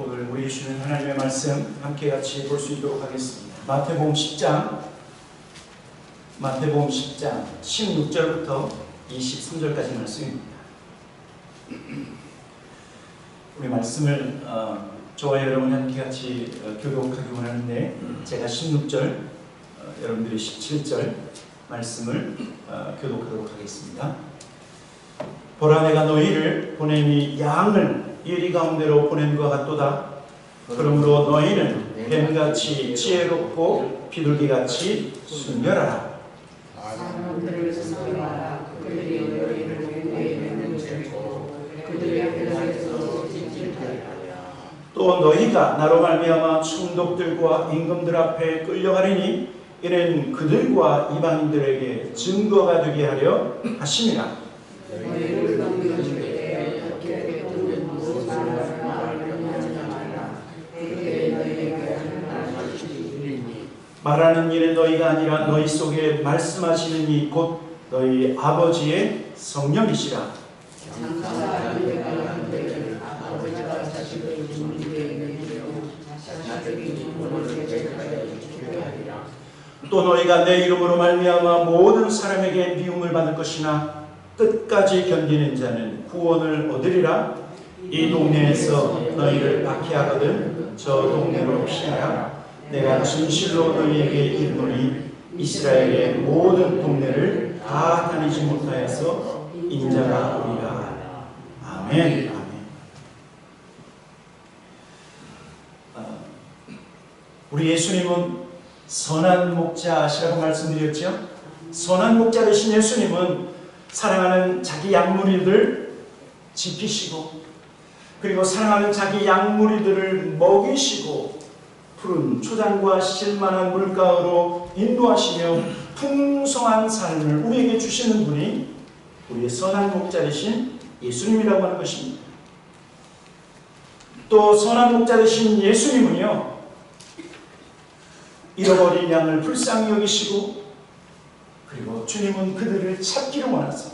오늘 우리 주는 하나님의 말씀 함께 같이 볼 수 있도록 하겠습니다. 마태복음 10장 16절부터 23절까지 말씀입니다. 우리 말씀을 저와 여러분 함께 같이 교독하기 원하는데, 제가 16절, 여러분들이 17절 말씀을 교독하도록 하겠습니다. 보라, 내가 너희를 보냄이 양을 이리 가운데로 보낸 것 같도다. 그러므로 너희는 뱀같이 지혜롭고 비둘기같이 순결하라. 사람들을 선호하라. 그들이 너희를 맹매에는 죄고 그들의 앞에서 찜찜하리라. 또 너희가 나로 말미암아 총독들과 임금들 앞에 끌려가리니 이는 그들과 이방인들에게 증거가 되게 하려 하심이라. 너희를 넘겨주게 학교에 두는 무슨 말을 말하느냐 말라. 그게 너희에게 하는 말이니. 말하는 일은 너희가 아니라 너희 속에 말씀하시는 이 곧 너희 아버지의 성령이시라. 장사가 너희가 한들 아버지가 자식을 준비되어 있는 이로 자식이 주문을 제자에 주게 하리라. 또 너희가 내 이름으로 말미암아 모든 사람에게 미움을 받을 것이나 끝까지 견디는 자는 구원을 얻으리라. 이 동네에서 너희를 박해하거든 저 동네로 피하라. 내가 진실로 너희에게 이르노니 이스라엘의 모든 동네를 다 다니지 못하여서 인자가 오리라. 아멘. 아멘. 우리 예수님은 선한 목자시라고 말씀드렸죠. 선한 목자 되신 예수님은 사랑하는 자기 양무리들을 지키시고, 그리고 사랑하는 자기 양무리들을 먹이시고 푸른 초장과 실만한 물가로 인도하시며 풍성한 삶을 우리에게 주시는 분이 우리의 선한 목자 되신 예수님이라고 하는 것입니다. 또 선한 목자 되신 예수님은요, 잃어버린 양을 불쌍히 여기시고, 그리고 주님은 그들을 찾기를 원하세요.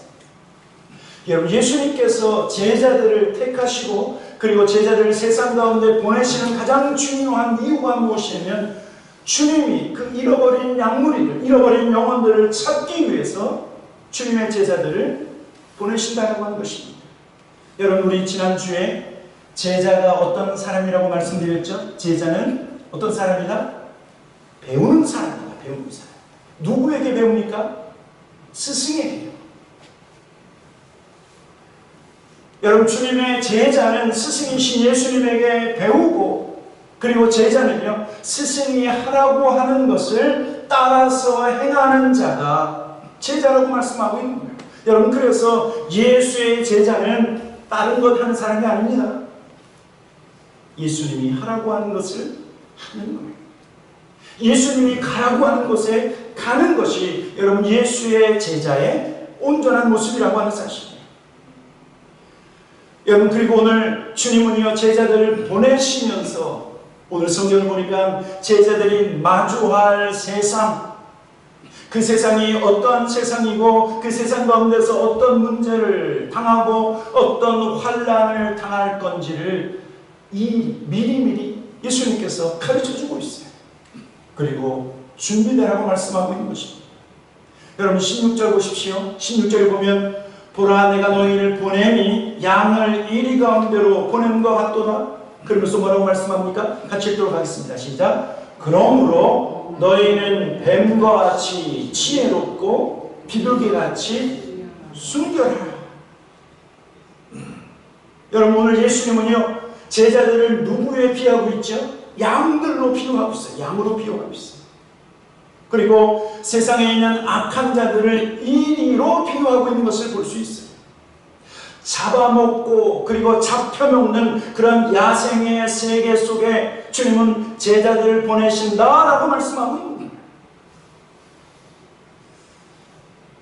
여러분, 예수님께서 제자들을 택하시고 그리고 제자들을 세상 가운데 보내시는 가장 중요한 이유가 무엇이냐면, 주님이 그 잃어버린 양무리들, 잃어버린 영혼들을 찾기 위해서 주님의 제자들을 보내신다고 하는 것입니다. 여러분, 우리 지난주에 제자가 어떤 사람이라고 말씀드렸죠? 제자는 어떤 사람이다? 배우는 사람이다. 배우는 사람. 누구에게 배웁니까? 스승에게요. 여러분, 주님의 제자는 스승이신 예수님에게 배우고, 그리고 제자는요, 스승이 하라고 하는 것을 따라서 행하는 자가 제자라고 말씀하고 있는 거예요. 여러분, 그래서 예수의 제자는 다른 것 하는 사람이 아닙니다. 예수님이 하라고 하는 것을 하는 거예요. 예수님이 가라고 하는 곳에 가는 것이 여러분 예수의 제자의 온전한 모습이라고 하는 사실이에요. 여러분, 그리고 오늘 주님은요, 제자들을 보내시면서 오늘 성경을 보니까 제자들이 마주할 세상, 그 세상이 어떤 세상이고 그 세상 가운데서 어떤 문제를 당하고 어떤 환난을 당할 건지를 미리미리 예수님께서 가르쳐주고 있어요. 그리고 준비되라고 말씀하고 있는 것입니다. 여러분, 16절 보십시오. 16절에 보면 보라, 내가 너희를 보냄이 양을 이리 가운데로 보낸 것 같도다. 그러면서 뭐라고 말씀합니까? 같이 읽도록 하겠습니다. 시작. 그러므로 너희는 뱀과 같이 지혜롭고 비둘기같이 순결하라. 여러분, 오늘 예수님은요, 제자들을 누구에 비하고 있죠? 양들로 비유하고 있어요. 양으로 비유하고 있어요. 그리고 세상에 있는 악한 자들을 이리로 비유하고 있는 것을 볼 수 있어요. 잡아먹고 그리고 잡혀먹는 그런 야생의 세계 속에 주님은 제자들을 보내신다라고 말씀하고 있는 거예요.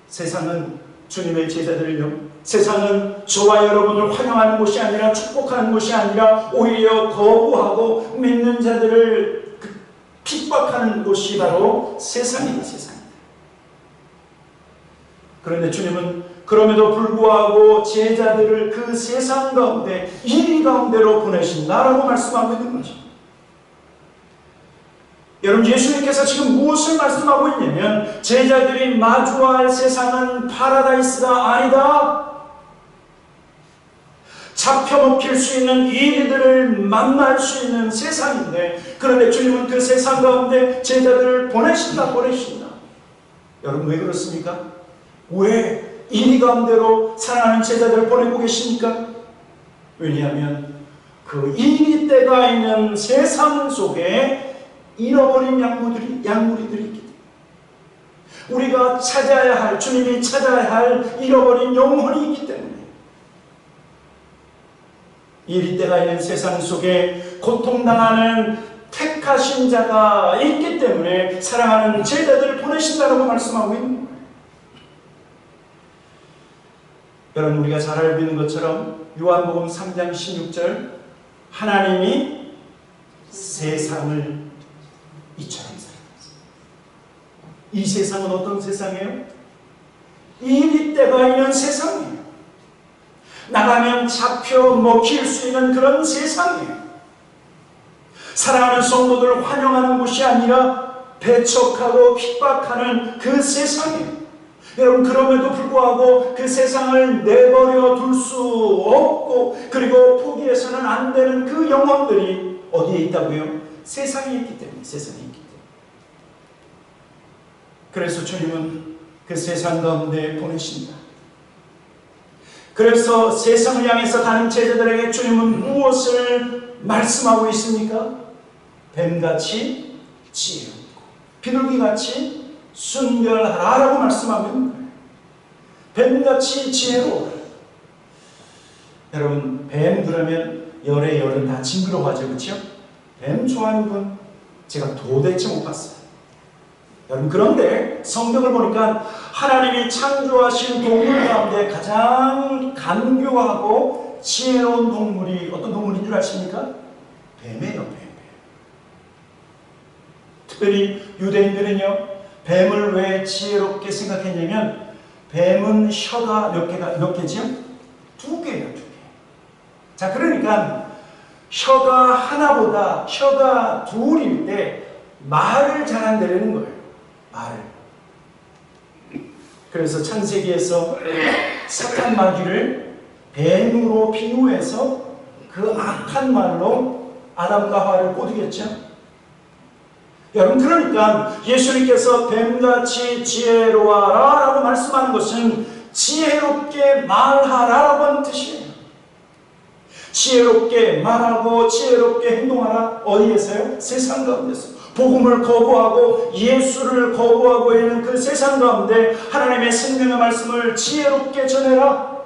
세상은 주님의 제자들을요, 세상은 저와 여러분을 환영하는 곳이 아니라 축복하는 곳이 아니라 오히려 거부하고 믿는 자들을 핍박하는 곳이 바로 세상입니다. 세상. 그런데 주님은 그럼에도 불구하고 제자들을 그 세상 가운데 이리 가운데로 보내신다라고 말씀하고 있는 거죠. 여러분, 예수님께서 지금 무엇을 말씀하고 있냐면 제자들이 마주할 세상은 파라다이스가 아니다. 잡혀먹힐 수 있는 이들을 만날 수 있는 세상인데, 그런데 주님은 그 세상 가운데 제자들을 보내신다. 여러분, 왜 그렇습니까? 왜 이리 가운데로 사랑하는 제자들을 보내고 계십니까? 왜냐하면 그 이리 때가 있는 세상 속에 잃어버린 양무리들이 있기 때문에, 우리가 찾아야 할, 주님이 찾아야 할 잃어버린 영혼이 있기 때문에, 이리 때가 있는 세상 속에 고통당하는 택하신 자가 있기 때문에 사랑하는 제자들을 보내신다라고 말씀하고 있는 거예요. 여러분, 우리가 잘 알고 있는 것처럼 요한복음 3장 16절, 하나님이 세상을 이처럼 사랑하셨습니다. 이 세상은 어떤 세상이에요? 이리 때가 있는 세상이에요. 나가면 잡혀 먹힐 수 있는 그런 세상이에요. 사랑하는 성도들을 환영하는 곳이 아니라 배척하고 핍박하는 그 세상이에요. 여러분, 그럼에도 불구하고 그 세상을 내버려 둘 수 없고, 그리고 포기해서는 안 되는 그 영혼들이 어디에 있다고요? 세상에 있기 때문에, 그래서 주님은 그 세상 가운데 보내신다. 그래서 세상을 향해서 가는 제자들에게 주님은 무엇을 말씀하고 있습니까? 뱀같이 지혜롭고 비둘기같이 순결하라라고 말씀하고 있는 거예요. 뱀같이 지혜로워라. 여러분, 뱀 그러면 열은 다 징그러워하죠, 그렇죠? 뱀 좋아하는 분 제가 도대체 못 봤어요. 여러분, 그런데 성경을 보니까 하나님이 창조하신 동물 가운데 가장 간교하고 지혜로운 동물이 어떤 동물인 줄 아십니까? 뱀이에요, 뱀. 특별히 유대인들은요, 뱀을 왜 지혜롭게 생각했냐면, 뱀은 혀가 몇 개지요? 2개예요, 2개. 자, 그러니까 혀가 하나보다 혀가 둘일 때 말을 잘한다는 거예요. 말을. 그래서 창세기에서 사탄 마귀를 뱀으로 비유해서 그 악한 말로 아담과 하와를 꼬드겼죠. 여러분, 그러니까 예수님께서 뱀같이 지혜로워라 라고 말씀하는 것은 지혜롭게 말하라라고 하는 뜻이에요. 지혜롭게 말하고 지혜롭게 행동하라. 어디에서요? 세상 가운데서. 복음을 거부하고 예수를 거부하고 있는 그 세상 가운데 하나님의 생명의 말씀을 지혜롭게 전해라.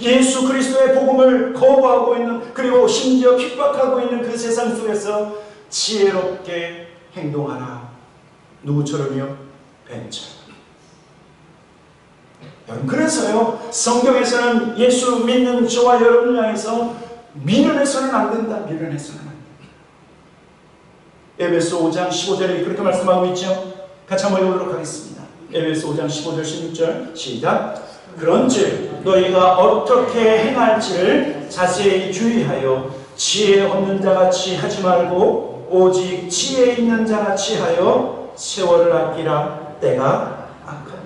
예수 그리스도의 복음을 거부하고 있는, 그리고 심지어 핍박하고 있는 그 세상 속에서 지혜롭게 행동하라. 누구처럼요? 뱀처럼. 여러분, 그래서요, 성경에서는 예수 믿는 저와 여러분을 향해서 미련해서는 안 된다. 미련해서는 안 된다. 에베소 5장 15절에 그렇게 말씀하고 있죠. 같이 한번 읽어보도록 하겠습니다. 에베소 5장 15절 16절 시작. 그런즉 너희가 어떻게 행할지를 자세히 주의하여 지혜 없는 자같이 하지 말고 오직 지혜 있는 자같이 하여 세월을 아끼라. 때가 악하니라.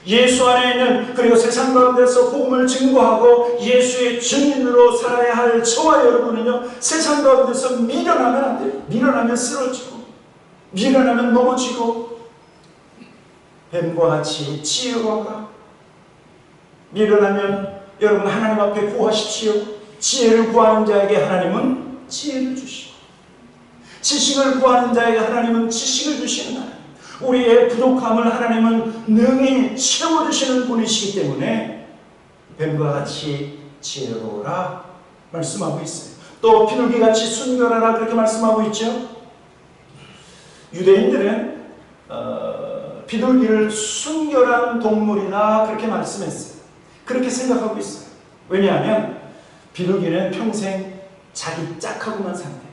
예수 안에 있는, 그리고 세상 가운데서 복음을 증거하고 예수의 증인으로 살아야 할 저와 여러분은요, 세상 가운데서 미련하면 안 돼요. 미련하면 쓰러지고, 미련하면 넘어지고, 뱀과 같이 지혜로워라. 미련하면 여러분 하나님 앞에 구하십시오. 지혜를 구하는 자에게 하나님은 지혜를 주시고, 지식을 구하는 자에게 하나님은 지식을 주시는 하나님. 우리의 부족함을 하나님은 능히 채워주시는 분이시기 때문에 뱀과 같이 지혜로워라 말씀하고 있어요. 또 비둘기같이 순결하라 그렇게 말씀하고 있죠. 유대인들은 비둘기를 순결한 동물이라 그렇게 말씀했어요. 그렇게 생각하고 있어요. 왜냐하면 비둘기는 평생 자기 짝하고만 산대요.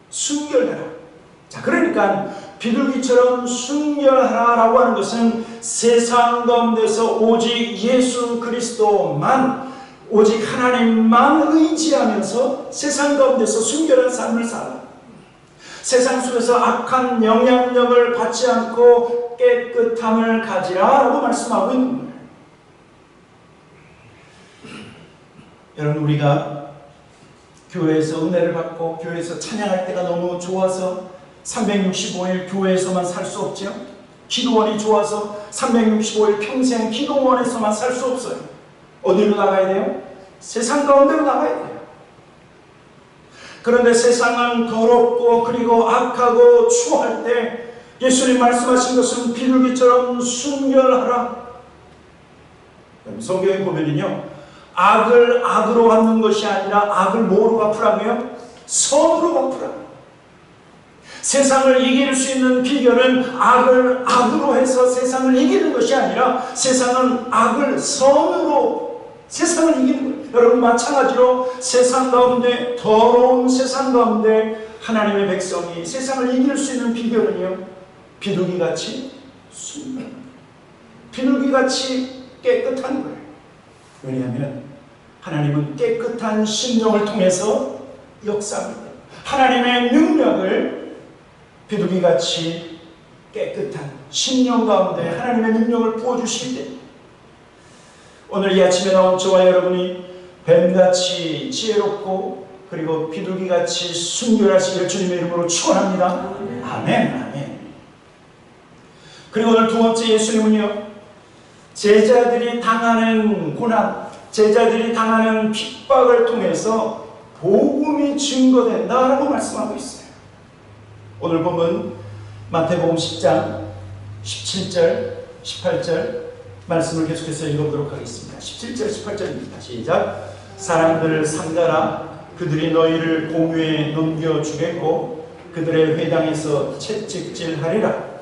순결하라. 자, 그러니까 비둘기처럼 순결하라라고 하는 것은 세상 가운데서 오직 예수 그리스도만, 오직 하나님만 의지하면서 세상 가운데서 순결한 삶을 살아 세상 속에서 악한 영향력을 받지 않고 깨끗함을 가지라라고 말씀하고 있는 거예요. 여러분, 우리가 교회에서 은혜를 받고 교회에서 찬양할 때가 너무 좋아서 365일 교회에서만 살 수 없죠. 기도원이 좋아서 365일 평생 기도원에서만 살 수 없어요. 어디로 나가야 돼요? 세상 가운데로 나가야 돼요. 그런데 세상은 더럽고 그리고 악하고 추할 때 예수님 말씀하신 것은 비둘기처럼 순결하라. 성경에 보면은요, 악을 악으로 갚는 것이 아니라 악을 뭐로 갚으라고요? 선으로 갚으라. 세상을 이길 수 있는 비결은 악을 악으로 해서 세상을 이기는 것이 아니라 세상은 악을 선으로 세상을 이기는 거예요. 여러분, 마찬가지로 세상 가운데, 더러운 세상 가운데 하나님의 백성이 세상을 이길 수 있는 비결은요, 비둘기같이 순결, 비둘기같이 깨끗한 거예요. 왜냐하면 하나님은 깨끗한 심령을 통해서 역사합니다. 하나님의 능력을 비둘기같이 깨끗한 심령 가운데 하나님의 능력을 부어주실 때, 오늘 이 아침에 나온 저와 여러분이 뱀같이 지혜롭고 그리고 비둘기같이 순결하시기를 주님의 이름으로 축원합니다. 아멘, 아멘. 그리고 오늘 두 번째 예수님은요, 제자들이 당하는 고난, 제자들이 당하는 핍박을 통해서 복음이 증거된다라고 말씀하고 있어요. 오늘 보면 마태복음 10장 17절, 18절 말씀을 계속해서 읽어보도록 하겠습니다. 17절, 18절입니다. 시작. 사람들을 삼가라. 그들이 너희를 공유에 넘겨주겠고 그들의 회당에서 채찍질하리라.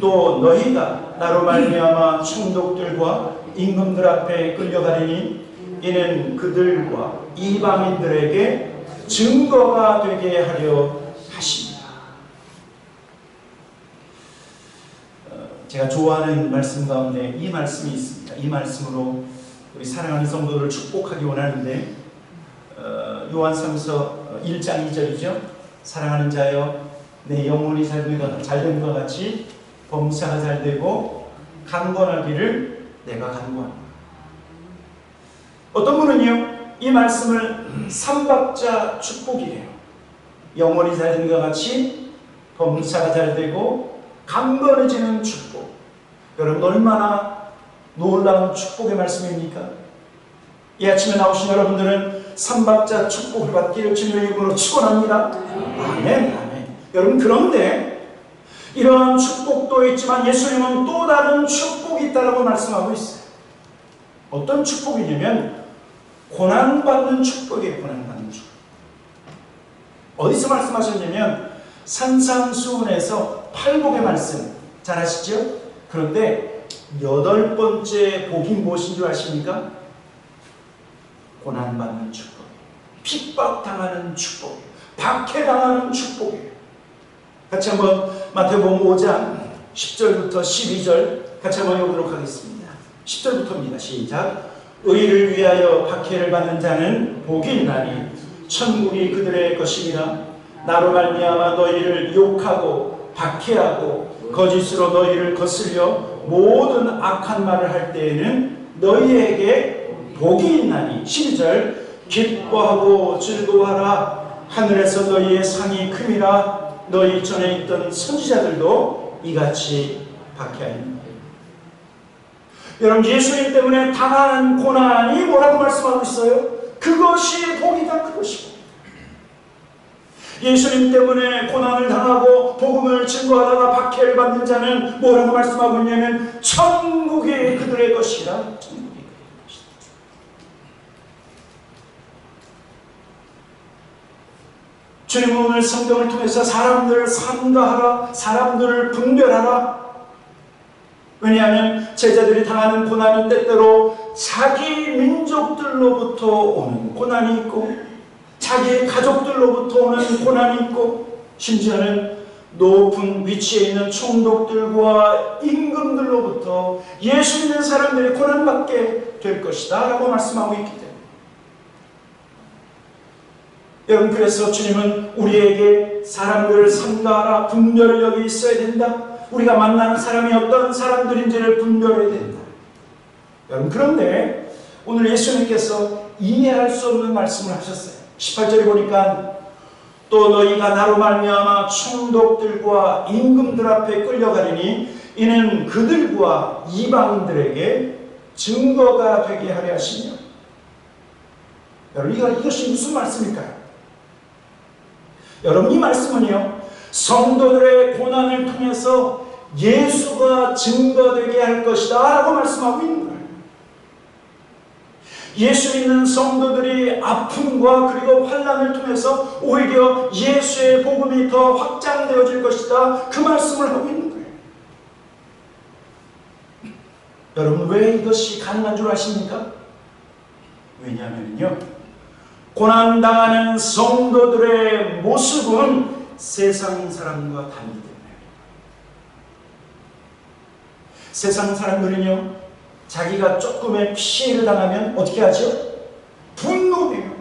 또 너희가 나로 말미암아 총독들과 임금들 앞에 끌려가리니 이는 그들과 이방인들에게 증거가 되게 하려 하십니다. 제가 좋아하는 말씀 가운데 이 말씀이 있습니다. 이 말씀으로 우리 사랑하는 성도들을 축복하기 원하는데, 요한삼서 1장 2절이죠. 사랑하는 자여, 내 영혼이 잘된 것 같이 범사가 잘되고 강건하기를 내가 간구합니다. 어떤 분은요, 이 말씀을 삼박자 축복이래요. 영혼이 잘된 것 같이 범사가 잘되고 강건해지는 축복. 여러분, 얼마나 놀라운 축복의 말씀입니까? 이 아침에 나오신 여러분들은 삼박자 축복을 받기를 주님의 이름으로 축원합니다. 아멘, 아멘. 여러분, 그런데 이러한 축복도 있지만 예수님은 또 다른 축복이 있다고 말씀하고 있어요. 어떤 축복이냐면 고난받는 축복이에요. 고난받는 축복. 어디서 말씀하셨냐면 산상수훈에서 팔복의 말씀 잘 아시죠? 그런데 8번째 복이 무엇인 줄 아십니까? 고난받는 축복, 핍박당하는 축복, 박해당하는 축복이에요. 같이 한번 마태복음 5장 10절부터 12절 같이 한번 읽어보도록 하겠습니다. 10절부터입니다. 시작. 의를 위하여 박해를 받는 자는 복이 있나니 천국이 그들의 것이니라. 나로 말미암아 너희를 욕하고 박해하고 거짓으로 너희를 거슬려 모든 악한 말을 할 때에는 너희에게 복이 있나니. 12절. 기뻐하고 즐거워하라. 하늘에서 너희의 상이 큼이라. 너희 전에 있던 선지자들도 이같이 박해하였느니라. 여러분, 예수님 때문에 당하는 고난이 뭐라고 말씀하고 있어요? 그것이 복이다. 그것이 복. 예수님 때문에 고난을 당하고 복음을 증거하다가 박해를 받는 자는 뭐라고 말씀하고 있냐면 천국이 그들의 것이라. 천국이 그들의 것이다. 주님은 오늘 성경을 통해서 사람들을 삼가하라, 사람들을 분별하라. 왜냐하면 제자들이 당하는 고난은 때때로 자기 민족들로부터 오는 고난이 있고 자기 가족들로부터 오는 고난이 있고 심지어는 높은 위치에 있는 총독들과 임금들로부터 예수 믿는 사람들이 고난받게 될 것이다 라고 말씀하고 있기 때문에 여러분, 그래서 주님은 우리에게 사람들을 삼가하라, 분별력이 있어야 된다. 우리가 만나는 사람이 어떤 사람들인지를 분별해야 된다. 여러분, 그런데 오늘 예수님께서 이해할 수 없는 말씀을 하셨어요. 18절에 보니까 또 너희가 나로 말미암아 총독들과 임금들 앞에 끌려가리니 이는 그들과 이방인들에게 증거가 되게 하려 하시며. 여러분, 이것이 무슨 말씀일까요? 여러분, 이 말씀은요, 성도들의 고난을 통해서 예수가 증거되게 할 것이다 라고 말씀하고 있는 거예요. 예수 믿는 성도들이 아픔과 그리고 환난을 통해서 오히려 예수의 복음이 더 확장되어질 것이다, 그 말씀을 하고 있는 거예요. 여러분, 왜 이것이 가능한 줄 아십니까? 왜냐하면요, 고난당하는 성도들의 모습은 세상 사람과 다르기 때문에. 세상 사람들은요, 자기가 조금의 피해를 당하면 어떻게 하죠? 분노해요.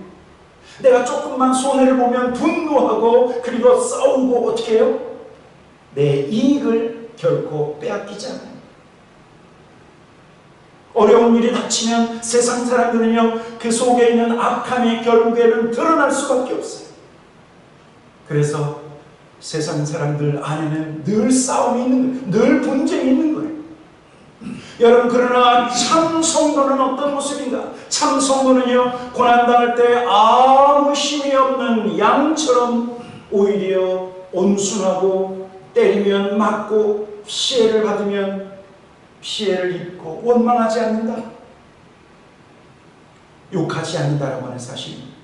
내가 조금만 손해를 보면 분노하고 그리고 싸우고 어떻게 해요? 내 이익을 결코 빼앗기지 않아요. 어려운 일이 닥치면 세상 사람들은요, 그 속에 있는 악함이 결국에는 드러날 수밖에 없어요. 그래서 세상 사람들 안에는 늘 싸움이 있는 거예요. 늘 분쟁이 있는 거예요. 여러분, 그러나 참 성도는 어떤 모습인가? 참 성도는요, 고난당할 때 아무 힘이 없는 양처럼 오히려 온순하고 때리면 맞고 피해를 받으면 피해를 입고 원망하지 않는다. 욕하지 않는다라고 하는 사실입니다.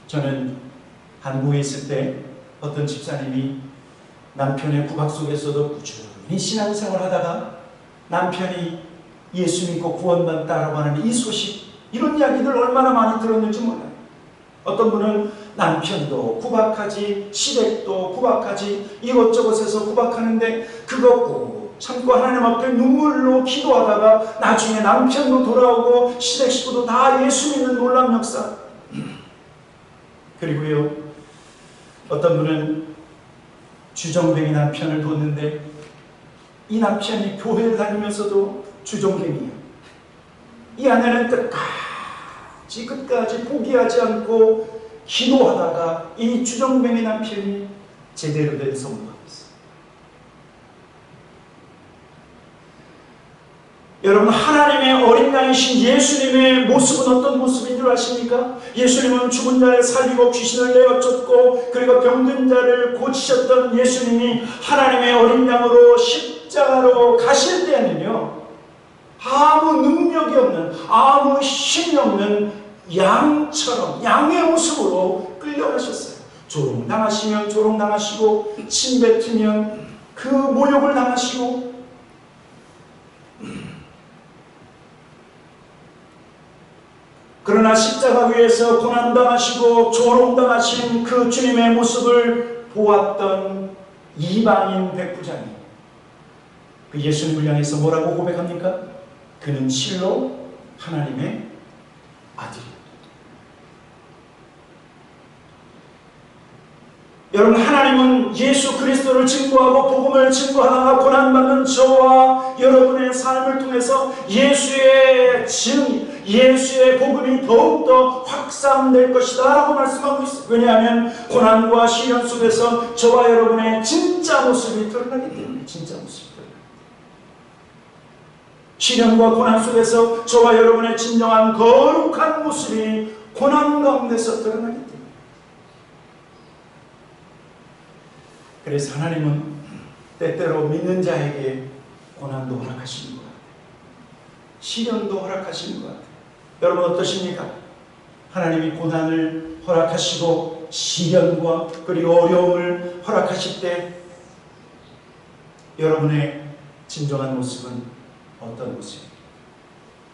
저는 한국에 있을 때 어떤 집사님이 남편의 구박 속에서도 꾸준히 신앙생활을 하다가 남편이 예수 믿고 구원받았다라고 하는 이 소식, 이런 이야기들 얼마나 많이 들었는지 몰라요. 어떤 분은 남편도 구박하지, 시댁도 구박하지, 이것저것에서 구박하는데 그거 꼭 참고 하나님 앞에 눈물로 기도하다가 나중에 남편도 돌아오고 시댁 식구도 다 예수 믿는 놀라운 역사. 그리고요, 어떤 분은 주정뱅이 남편을 뒀는데 이 남편이 교회를 다니면서도 주정뱅이에요. 이 아내는 끝까지 포기하지 않고 기도하다가 이 주정뱅이 남편이 제대로 된 성도가 됐어요. 여러분, 하나님의 어린 양이신 예수님의 모습은 어떤 모습인 줄 아십니까? 예수님은 죽은 자를 살리고 귀신을 내어쫓고 그리고 병든 자를 고치셨던 예수님이 하나님의 어린 양으로 십자가로 가실 때에는요, 아무 능력이 없는, 아무 힘이 없는 양처럼, 양의 모습으로 끌려가셨어요. 조롱당하시면 조롱당하시고, 침뱉으면 그 모욕을 당하시고, 그러나 십자가 위에서 고난당하시고 조롱당하신 그 주님의 모습을 보았던 이방인 백부장이 그 예수님을 향해서 뭐라고 고백합니까? 그는 실로 하나님의 아들이다. 여러분, 하나님은 예수 그리스도를 증거하고 복음을 증거하다가 고난받는 저와 여러분의 삶을 통해서 예수의 증, 예수의 복음이 더욱더 확산될 것이다 라고 말씀하고 있어요. 왜냐하면 고난과 시련 속에서 저와 여러분의 진짜 모습이 드러나기 때문에. 진짜 모습이 드러나기 때문에. 시련과 고난 속에서 저와 여러분의 진정한 거룩한 모습이 고난 가운데서 드러나기 때문에. 그래서 하나님은 때때로 믿는 자에게 고난도 허락하시는 것 같아요. 시련도 허락하시는 것 같아요. 여러분, 어떠십니까? 하나님이 고난을 허락하시고 시련과 그리고 어려움을 허락하실 때 여러분의 진정한 모습은 어떤 모습입니까?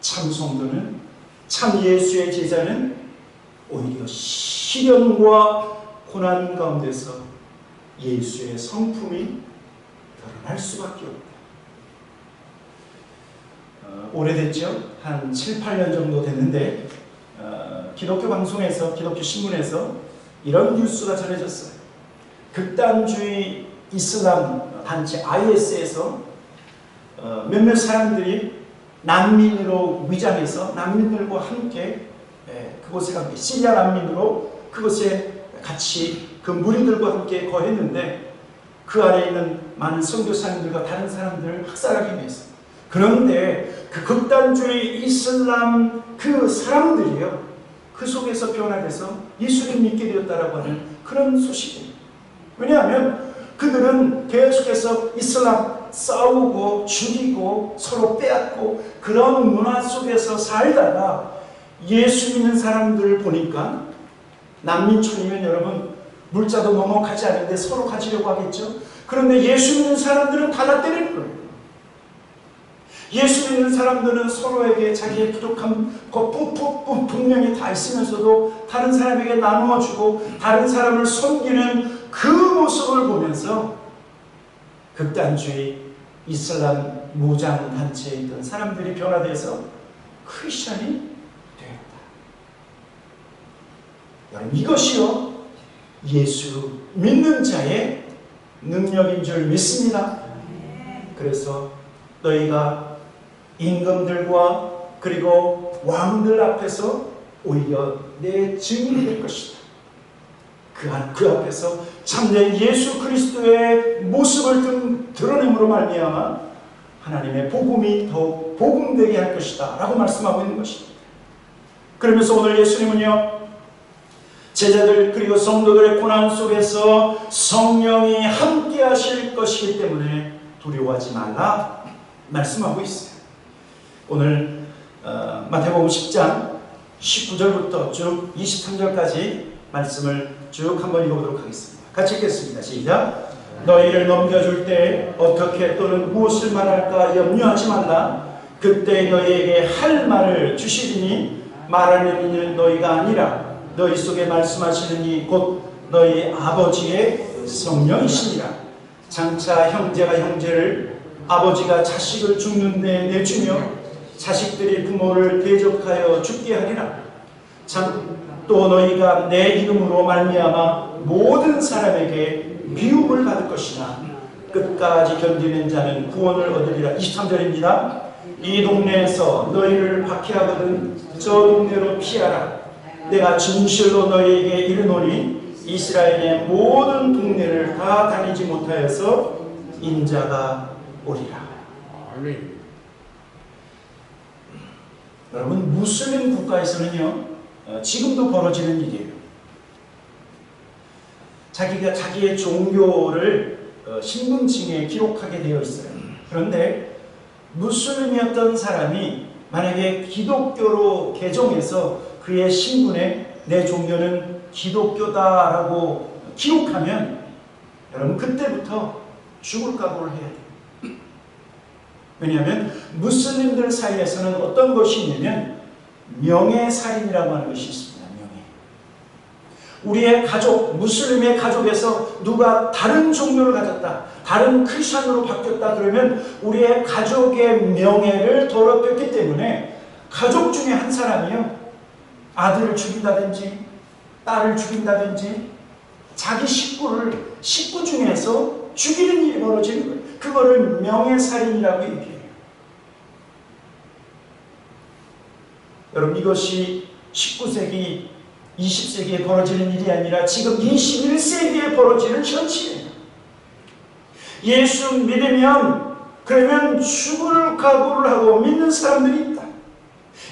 참 성도는, 참 예수의 제자는 오히려 시련과 고난 가운데서 예수의 성품이 드러날 수밖에 없다. 오래됐죠? 한 7, 8년 정도 됐는데 기독교 방송에서, 기독교 신문에서 이런 뉴스가 전해졌어요. 극단주의 이슬람 단체 IS에서 몇몇 사람들이 난민으로 위장해서 난민들과 함께 그곳에 간 시리아 난민으로 그곳에 같이 그 무리들과 함께 거했는데 그 안에 있는 많은 선교사님들과 다른 사람들을 학살하기 위해서. 그런데 그 극단주의 이슬람 그 사람들이요, 그 속에서 변화돼서 예수님 믿게 되었다라고 하는 그런 소식입니다. 왜냐하면 그들은 계속해서 이슬람 싸우고 죽이고 서로 빼앗고 그런 문화 속에서 살다가 예수 믿는 사람들을 보니까, 난민촌이면 여러분 물자도 넉넉하지 않은데 서로 가지려고 하겠죠. 그런데 예수 믿는 사람들은 달라때리는 거예요. 예수 믿는 사람들은 서로에게 자기의 부족한 것 분명히 다 있으면서도 다른 사람에게 나누어주고 다른 사람을 섬기는 그 모습을 보면서 극단주의 이슬람 무장 단체에 있던 사람들이 변화돼서 크리스천이 되었다. 여러분, 이것이요 예수 믿는 자의 능력인 줄 믿습니다. 그래서 너희가 임금들과 그리고 왕들 앞에서 오히려 내 증인이 될 것이다. 그 앞에서 참된 예수 그리스도의 모습을 드러냄으로 말미암아 하나님의 복음이 더욱 복음되게 할 것이다 라고 말씀하고 있는 것입니다. 그러면서 오늘 예수님은요, 제자들 그리고 성도들의 고난 속에서 성령이 함께 하실 것이기 때문에 두려워하지 말라 말씀하고 있어요. 오늘 마태복음 10장 19절부터 쭉 23절까지 말씀을 쭉 한번 읽어보도록 하겠습니다. 같이 읽겠습니다. 시작. 너희를 넘겨줄 때 어떻게 또는 무엇을 말할까 염려하지 말라. 그때 너희에게 할 말을 주시리니 말하는 이는 너희가 아니라 너희 속에 말씀하시는 이 곧 너희 아버지의 성령이시니라. 장차 형제가 형제를, 아버지가 자식을 죽는 데 내주며 자식들이 부모를 대적하여 죽게 하리라. 또 너희가 내 이름으로 말미암아 모든 사람에게 미움을 받을 것이나 끝까지 견디는 자는 구원을 얻으리라. 23절입니다. 이 동네에서 너희를 박해하거든 저 동네로 피하라. 내가 진실로 너희에게 이르노니 이스라엘의 모든 동네를 다 다니지 못하여서 인자가 오리라. 아멘. 여러분, 무슬림 국가에서는요, 지금도 벌어지는 일이에요. 자기가 자기의 종교를 신분증에 기록하게 되어 있어요. 그런데 무슬림이었던 사람이 만약에 기독교로 개종해서 그의 신분에 내 종교는 기독교다라고 기록하면 여러분 그때부터 죽을 각오를 해야 돼요. 왜냐하면 무슬림들 사이에서는 어떤 것이 있냐면 명예살인이라고 하는 것이 있습니다. 우리의 가족, 무슬림의 가족에서 누가 다른 종교를 가졌다, 다른 크리스천으로 바뀌었다 그러면 우리의 가족의 명예를 더럽혔기 때문에 가족 중에 한 사람이요, 아들을 죽인다든지 딸을 죽인다든지 자기 식구 중에서 죽이는 일이 벌어지는 거예요. 그거를 명예살인이라고 얘기해요. 여러분, 이것이 19세기 20세기에 벌어지는 일이 아니라 지금 21세기에 벌어지는 현실이에요. 예수 믿으면 그러면 죽을 각오를 하고 믿는 사람들이 있다.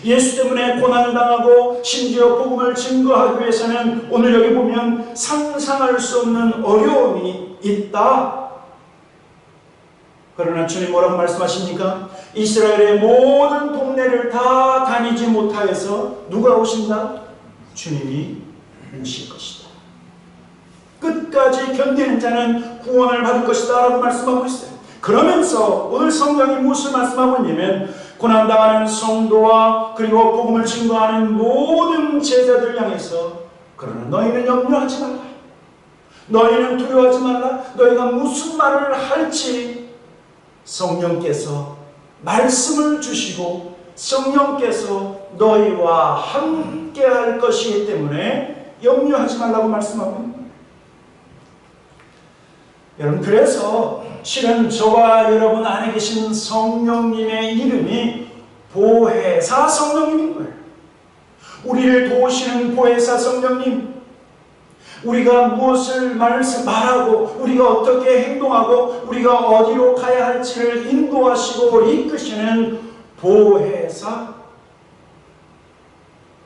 예수 때문에 고난을 당하고 심지어 복음을 증거하기 위해서는 오늘 여기 보면 상상할 수 없는 어려움이 있다. 그러나 주님 뭐라고 말씀하십니까? 이스라엘의 모든 동네를 다 다니지 못하여서 누가 오신다? 주님이 오실 것이다. 끝까지 견디는 자는 구원을 받을 것이다 라고 말씀하고 있어요. 그러면서 오늘 성경이 무엇을 말씀하고 있냐면 고난당하는 성도와 그리고 복음을 증거하는 모든 제자들 향해서 그러나 너희는 염려하지 말라. 너희는 두려워하지 말라. 너희가 무슨 말을 할지 성령께서 말씀을 주시고 성령께서 너희와 함께 할 것이기 때문에 염려하지 말라고 말씀하고 있습니다. 여러분, 그래서 실은 저와 여러분 안에 계신 성령님의 이름이 보혜사 성령님인 거예요. 우리를 도우시는 보혜사 성령님, 우리가 무엇을 말하고 우리가 어떻게 행동하고 우리가 어디로 가야 할지를 인도하시고 이끄시는 보혜사,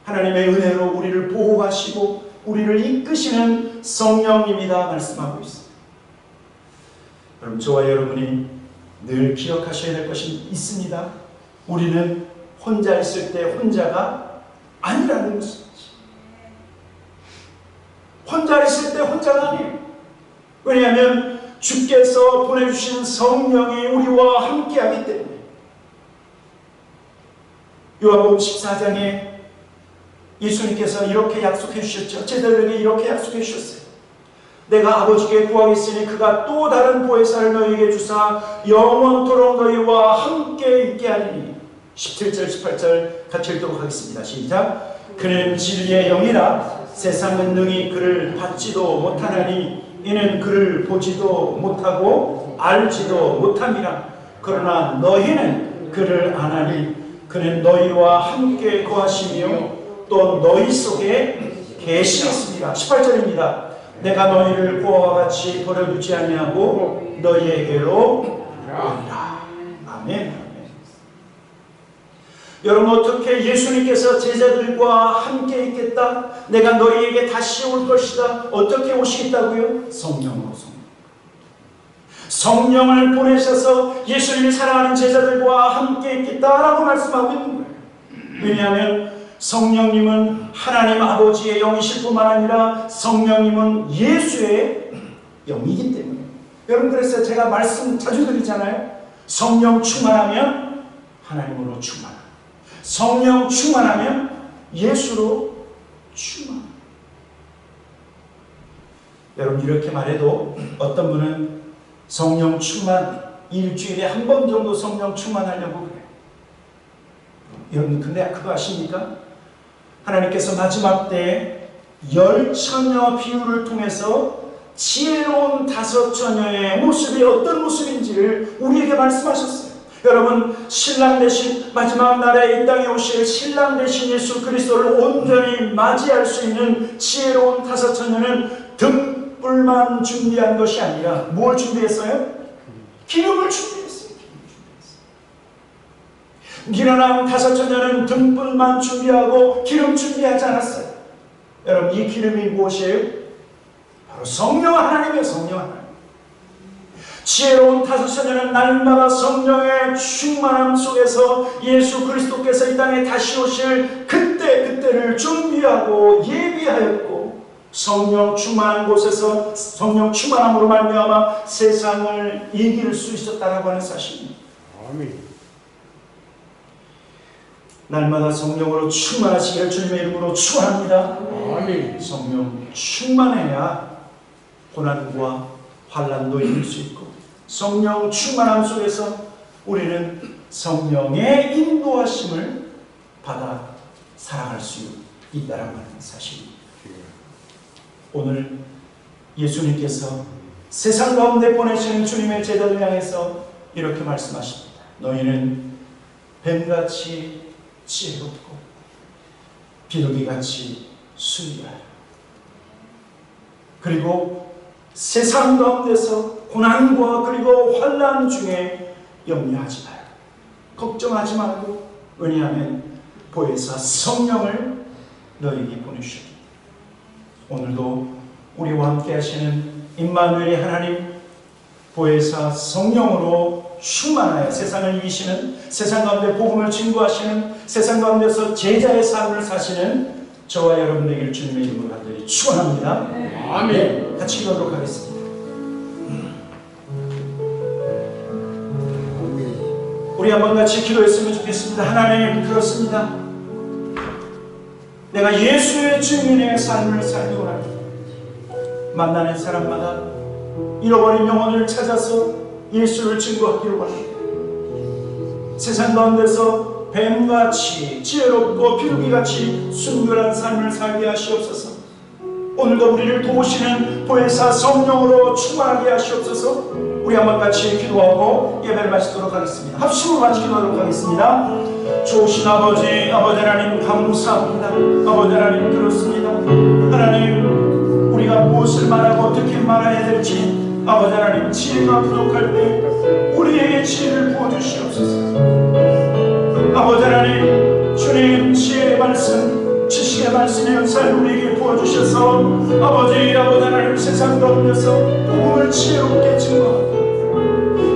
하나님의 은혜로 우리를 보호하시고 우리를 이끄시는 성령님이다 말씀하고 있습니다. 그럼 저와 여러분이 늘 기억하셔야 될 것이 있습니다. 우리는 혼자 있을 때 혼자가 아니라는 것이지. 혼자 있을 때 혼자가 아니에요. 왜냐하면 주께서 보내주신 성령이 우리와 함께하기 때문에. 요한복음 14장에 예수님께서 이렇게 약속해 주셨죠. 제자들에게 이렇게 약속해 주셨어요. 내가 아버지께 구하겠으니 그가 또 다른 보혜사를 너희에게 주사 영원토록 너희와 함께 있게 하리니. 17절 18절 같이 읽도록 하겠습니다. 시작. 그는 진리의 영이라 세상은 능히 그를 받지도 못하나니 이는 그를 보지도 못하고 알지도 못함이라. 그러나 너희는 그를 아나니 그는 너희와 함께 거하시며 또 너희 속에 계시겠습니다. 18절입니다. 내가 너희를 보아와 같이 버려두지 아니하고 너희에게로 오리라. 아멘. 여러분, 어떻게 예수님께서 제자들과 함께 있겠다? 내가 너희에게 다시 올 것이다. 어떻게 오시겠다고요? 성령으로. 성령을 보내셔서 예수님이 사랑하는 제자들과 함께 있겠다라고 말씀하고 있는 거예요. 왜냐하면 성령님은 하나님 아버지의 영이실 뿐만 아니라 성령님은 예수의 영이기 때문에. 여러분, 그래서 제가 말씀 자주 드리잖아요. 성령 충만하면 하나님으로 충만합니다. 성령 충만하면 예수로 충만. 여러분, 이렇게 말해도 어떤 분은 성령 충만, 일주일에 한 번 정도 성령 충만하려고 그래요. 여러분, 근데 그거 아십니까? 하나님께서 마지막 때에 열처녀 비유를 통해서 지혜로운 5처녀의 모습이 어떤 모습인지를 우리에게 말씀하셨어요. 여러분, 신랑 대신 마지막 날에 이 땅에 오실 신랑 대신 예수 그리스도를 온전히 맞이할 수 있는 지혜로운 5처녀는 등불만 준비한 것이 아니라 뭘 준비했어요? 기름을 준비했어요. 미련한 5처녀는 등불만 준비하고 기름 준비하지 않았어요. 여러분, 이 기름이 무엇이에요? 바로 성령 하나님이에요. 성령 하나님. 지혜로운 5처녀는 날마다 성령의 충만함 속에서 예수 그리스도께서 이 땅에 다시 오실 그때를 준비하고 예비하였고, 성령 충만한 곳에서 성령 충만함으로 말미암아 세상을 이길 수 있었다라고 하는 사실입니다. 아멘. 날마다 성령으로 충만하시기를 주님의 이름으로 축원합니다. 아멘. 성령 충만해야 고난과 환난도 이길 수 있고, 성령 충만함 속에서 우리는 성령의 인도하심을 받아 살아갈 수 있다는 사실입니다. 오늘 예수님께서 세상 가운데 보내시는 주님의 제자들 향해서 이렇게 말씀하십니다. 너희는 뱀같이 지혜롭고 비둘기같이 순리하라. 그리고 세상 가운데서 고난과 그리고 환난 중에 염려하지 말고 걱정하지 말고, 왜냐하면 보혜사 성령을 너희에게 보내주셨기 때문에. 오늘도 우리와 함께 하시는 임마누엘의 하나님 보혜사 성령으로 충만하여 세상을 이기시는, 세상 가운데 복음을 증거하시는, 세상 가운데서 제자의 삶을 사시는 저와 여러분 되기를 주님의 이름으로 간절히 축원합니다. 아멘. 네, 같이 기도하도록 하겠습니다. 우리 한번 같이 기도했으면 좋겠습니다. 하나님, 그렇습니다. 내가 예수의 증인의 삶을 살기 원합니다. 만나는 사람마다 잃어버린 영혼을 찾아서 예수를 증거하기를 원합니다. 세상 가운데서 뱀같이 지혜롭고 비둘기같이 순결한 삶을 살게 하시옵소서. 오늘도 우리를 도우시는 보혜사 성령으로 충만하게 하시옵소서. 우리 한번 같이 기도하고 예배를 마치도록 하겠습니다. 합심으로 같이 기도하도록 하겠습니다. 좋으신 아버지 하나님 감사합니다. 아버지 하나님 그렇습니다. 하나님 우리가 무엇을 말하고 어떻게 말해야 될지 아버지 하나님 지혜가 부족할 때 우리에게 지혜를 부어주시옵소서. 아버지 하나님 주님 지혜의 말씀 지식의 말씀의 은사를 우리에게 부어주셔서 아버지 하나님 세상 가운데서 복음을 지혜롭게 증거하고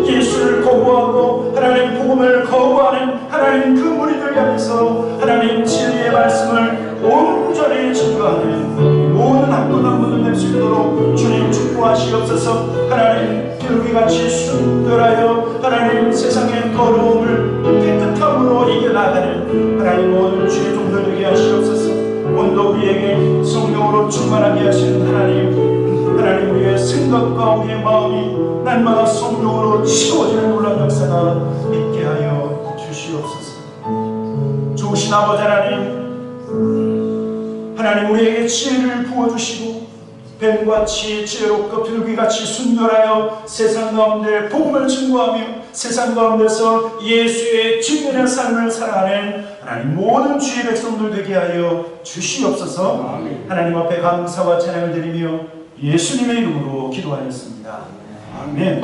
예수를 거부하고 하나님 복음을 거부하는 하나님 그 무리들 향해서 하나님 진리의 말씀을 온전히 증거하는 모든 한 분 한 분을 낼 수 있도록 주님 축복하시옵소서. 하나님 비둘기같이 순결하여 하나님 세상의 더러움을 깨끗함으로 이겨나가는 하나님 모든 주의 종들 되게 하시옵소서. 오늘도 우리에게 성령으로 충만하게 하시는 하나님 우리의 생각과 우리의 마음이 날마다 성령으로 채워지는 놀라운 역사가 있게 하여 주시옵소서. 좋으신 아버지 하나님 우리에게 지혜를 부어주시고 뱀같이 지혜롭고 비둘기같이 순결하여 세상 가운데 복음을 증거하며 세상 가운데서 예수의 진리의 삶을 살아가는 하나님 모든 주의 백성들 되게 하여 주시옵소서. 하나님 앞에 감사와 찬양을 드리며 예수님의 이름으로 기도하였습니다. 아멘.